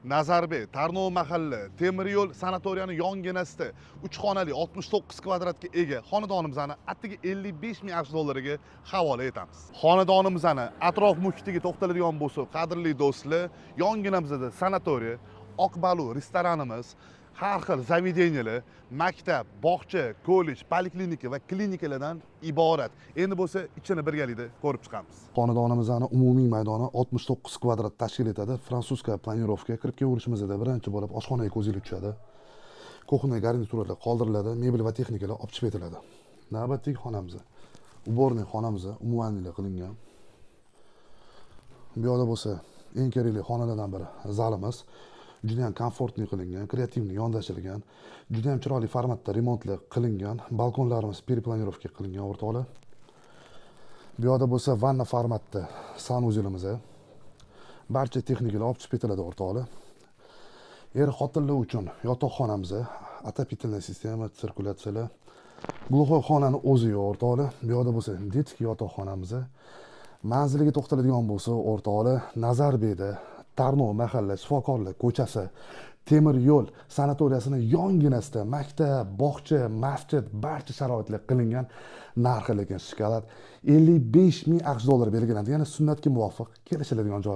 Nazarbek, Tarnov mahalli, temir yo'l sanatoriyani yonginasida 3 xonali 69 kvadratga ega xonadonimizni atigi 55 ming AQSh dollariga havola etamiz. Xonadonimizni atrof muhitiga to'xtaladigan bo'lsak, qadrli do'stlar, yonginamizda sanatoriya, Oqbalu restoranimiz, har xil zavedeniyalar, maktab, bog'cha, kollej, poliklinika va klinikalardan iborat. Endi bo'lsa, ichini birgalikda ko'rib chiqamiz. Xonadonimizning umumiy maydoni 69 kvadrat tashkil etadi. Frantsuzska planirovka. Kirib kelishimizda birinchi bo'lib oshxonaga ko'zingiz tushadi. Kuxna garniturlar qoldiriladi, mebel va texnikalar olib chiqib etiladi. Navbatdagi xonamiz. Uborniy xonamiz umumaniylar qilingan. Bu yoqda bo'lsa, eng kerakli xonalardan biri zalimiz. Juda ham komfortli qilingan, kreativni yondashilgan, juda ham chiroyli formatda remontlar qilingan, balkonlarimiz periplanirovka qilingan o'rtoqlar. Bu yoqda bo'lsa vanna formatda sanuzelimiz. Barcha texnikalar olib chiqib etiladi o'rtoqlar. Er-xotinlar uchun yotoqxonamiz, отопительная sistema, sirkulyatsiyalar. Gluxoy xonani o'zi yo'q o'rtoqlar. Bu yoqda bo'lsa detskiy yotoqxonamiz. Manziliga to'xtaladigan bo'lsa o'rtoqlar, Nazarbekda Tarnov mahalla shifokorlar ko'chasi, temir yo'l sanatoriyasining yonginasida maktab, bog'cha, masjid barcha sharoitlar qilingan. Narxi lekin shikolat 55 ming AQSh dollari belgilanadi. Ya'ni sunnatga muvofiq kelishiladigan joy.